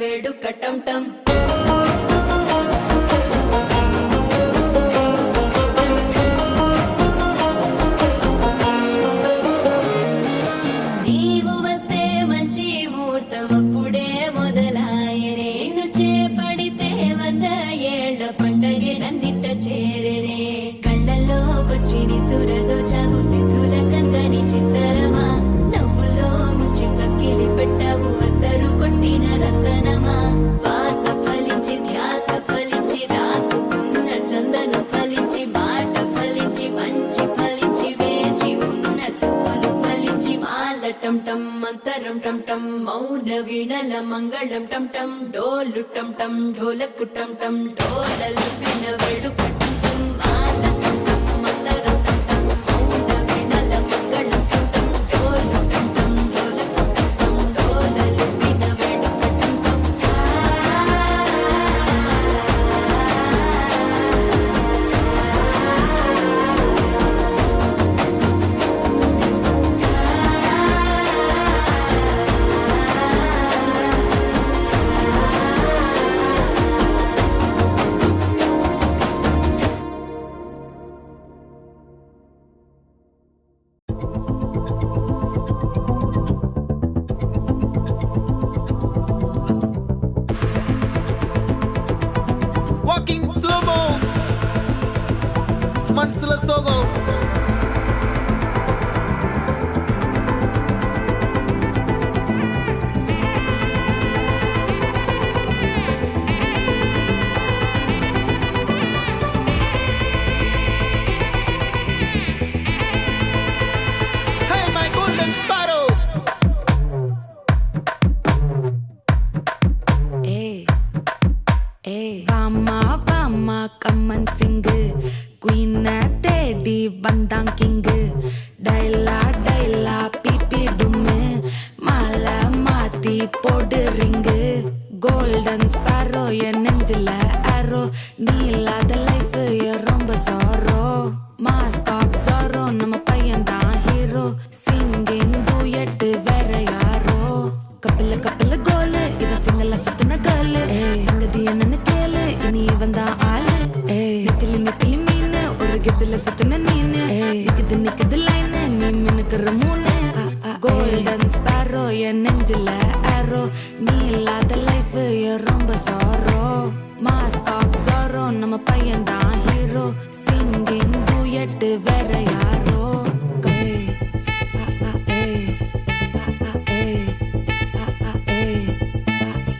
వేడుక టం టం నీవు వస్తే మంచి ముహూర్తం అప్పుడే మొదలాయనే నిన్ను చేపడితే 100 ఏళ్ల పండగే నన్నిట్ట చేరేనే కళ్ళల్లోకొచ్చి నిద్దురదోచావు సిద్ధుల కందని చిత్తరమా నవ్వులో ముంచి చక్కిలి పెట్టావు అత్తరు కొట్టిన రతనమా శ్వాస ఫలించి ధ్యాస ఫలించి రాసుకున్న చందనం ఫలించి మాట ఫలించి మంచి ఫలించి వేచి ఉన్న చూపులు ఫలించి మాల టం టం మంతరం టం టం మౌన వీణల మంగళం టం టం డోలు టం టం ఢోలకు టం టం డోలలు విన వేడుక టం టం మాల టం టం మంతరం టం టం మౌన వీణల మంగళం టం టం డోలు టం టం ఢోలకు టం టం డోలలు విన వేడుక టం టం Walking slow-mo మనసుల సోగం Hey my golden sparrow வாமா வாமா கம்மன் சிங்கு குயின தேடி வந்தான் கிங்கு டைலா டைலா பிபி டும்மு மாலை மாத்தி போடு ரிங்கு கோல்டன் ஸ்பாரோ என் நெஞ்சில ஆரோ நீ இல்லாத லைஃப் ரொம்ப சாரோ மாஸ்க் ஆஃப் சாரோ நம்ம பையன் தான் ஹீரோ சிங்கிங் டூயட் வேற யாரோ கப்பில கப்பில கோலு இவ சிங்கல சுத்தின கேளு சங்கதி என்னன்னு கேளு இனி இவன் தான் ஆளு நெத்திலி நெத்திலி மீனு ஒரு கெத்துல சுத்தின நீனு நிக்குது நிக்குது லைனு நீ மினுக்குற மூணு கோல்டன் ஸ்பாரோ என் நெஞ்சில ஆரோ நீ இல்லாத லைஃப் ரொம்ப சாரோ மாஸ்க் ஆஃப் சாரோ நம்ம பையன் தான் ஹீரோ சிங்கிங் டூயட் வேற யாரோ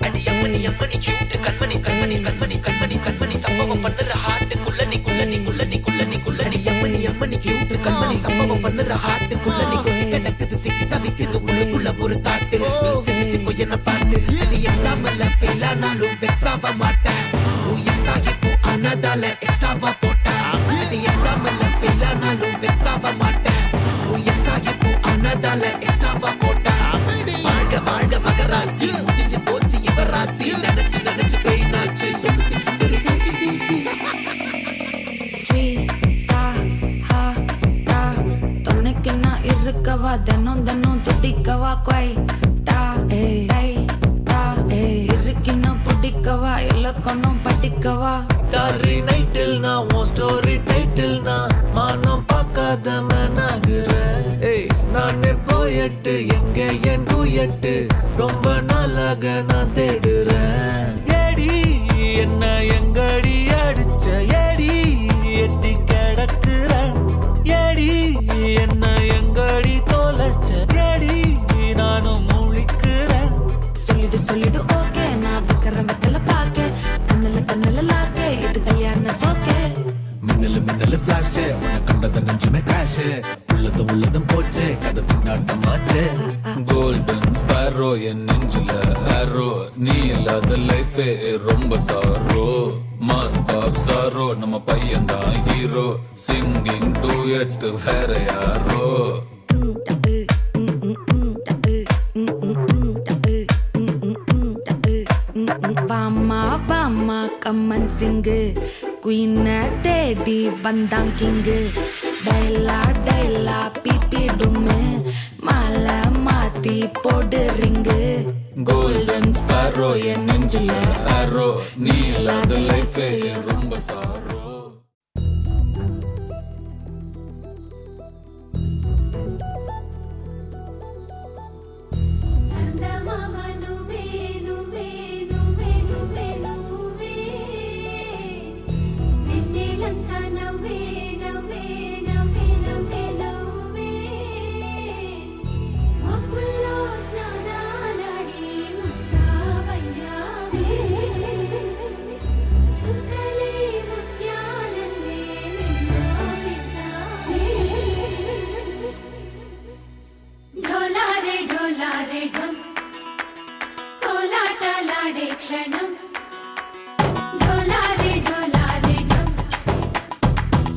அடி அம்மனி அம்மனி கியூட் கண்மணி கண்மணி கண்மணி கண்மணி கண்மணி சம்பவம் பண்ணுற ஹார்ட்டுக்குள்ள நீ குள்ள நீ குள்ள நீ குள்ள நீ குள்ள நீ அம்மனி அம்மனி கியூட் கண்மணி சம்பவம் பண்ணுற ஹார்ட்டுக்குள்ள நீ கிடக்குது சிக்கி தவிக்குது உள்ளுக்குள்ள ஒரு தாட்டு நீ சிரிச்சுக்கோ என்ன பார்த்து நீ எக்ஸாம்ல ஃபெயில் ஆனாலும் வெக்ஸ் ஆக மாட்டேன் நீ எக்ஸ் ஆகி போ ஆனதால எக்ஸ்ட்ராவா போட்டா நீ எக்ஸாம்ல ஃபெயில் ஆனாலும் வெக்ஸ் ஆக மாட்டேன் நீ எக்ஸ் ஆகி போ ஆனதால எக்ஸ்ட்ராவா போட்டா வாழ்க வாழ்க மகராசி முடிஞ்சு போச்சு இவ ராசி நினைச்சு நினைச்சு பெயினாச்சு சொல்லிட்டு சுந்தரி ஸ்வீட்டா ஹாட்டா துணைக்கு நான் இருக்கவா தினம் தினம் துடிக்கவா குவைட்டா டைட்டா இருக்கின்னா பிடிக்கவா இலக்கணம் படிக்கவா ஸ்டாரி நைட்டில் நான் உன் ஸ்டோரி டைட்டில் நான் மானம் பார்க்காத மேனாகிற நானே போயட்டு எங்க என் டூயட்டு ரொம்ப நாளாக நான் தேடுறேன் ஏடி என்ன எங்கடி அடிச்ச ஏடி எட்டி கிடக்குற ஏடி என்ன எங்கடி தொலைச்ச ஏடி நானும் முழிக்கிறேன் சொல்லிடு சொல்லிடு ஓகே நான் வைக்கிற வெத்தல பாக்க தன்னல தன்னல லாக்கே இது கல்யாண சோக்கே மின்னலு மின்னலு ஃபிளாஷ் உன்னை கண்டத நெஞ்சுமே கிராஷ் உள்ளதும் போச்சு கதை திண்டாட்டமாச்சு கோல்டன் ஸ்பாரோ என் நெஞ்சில ஆரோ நீ இல்லாத லைஃபே ரொம்ப சாரோ மாஸ்க் ஆஃப் சாரோ நம்ம பையன் தான் ஹீரோ சிங்கிங் டூயட் வேற யாரோ வாமா வாமா கம்மன் சிங்கு குயின தேடி வந்தான் கிங்கு டைலா டைலா பிபி டும்மு மாலை மாத்தி போடு ரிங்கு கோல்டன் ஸ்பாரோ என் நெஞ்சில ஆரோ நீ இல்லாத லைஃபே ரொம்ப சாரோ చందమామ నువ్వే నువ్వే నువ్వే నువ్వే నువ్వే వెన్నెలంతా నవ్వే నవ్వే నవ్వే నవ్వే నవ్వే మబ్బుల్లో స్నానాలాడి ముస్తాబయ్యావే చుక్కలే ముత్యాలల్లే నిన్ను వేసావే ढोलारे ढम कोलाटलाडे क्षणम ढोलारे ढम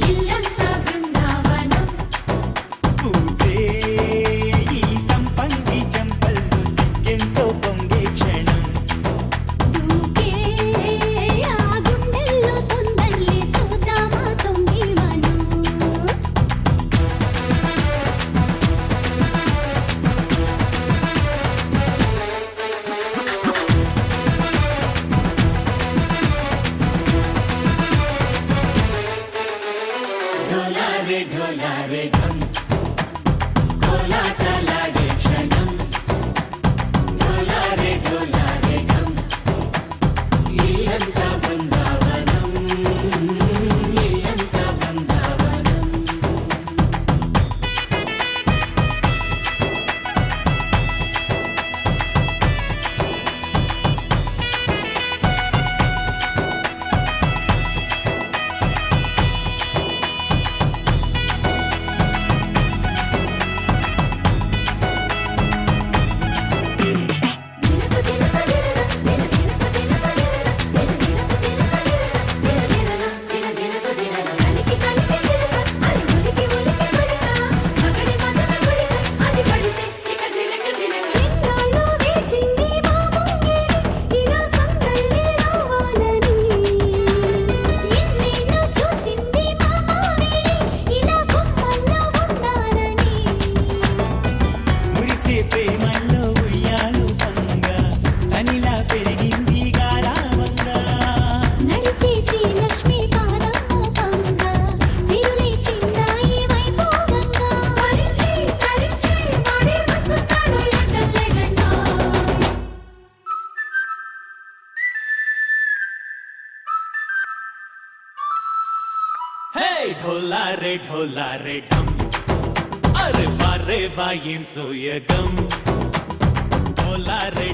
इल्लंता बृंदावनम పూసే ఈ సంపంగి చెంపల్లో సిగ్గెంతో పొంగే క్షణం దూకే ఆ గుండెల్లో తొందల్లి చూద్దామా తొంగి మనం ढोलारे ढम कोलाटलाडे क्षणम ढोलारे ढम इल्लंता बृंदावनम इल्लंता बृंदावनम మురిసే ప్రేమల్లో ఉయ్యాలు పంగా అనిలా పెరిగింది గారావంగా నడిచే శ్రీ లక్ష్మీ పాదము పంగ సిరులే చిందాయి వైభోగంగా హరించి వాడి వస్తున్నాడు ఎట్టలే గంటో హే ढोलारे ढम అరే వారే వాయిన్ సోయగం ढोलारे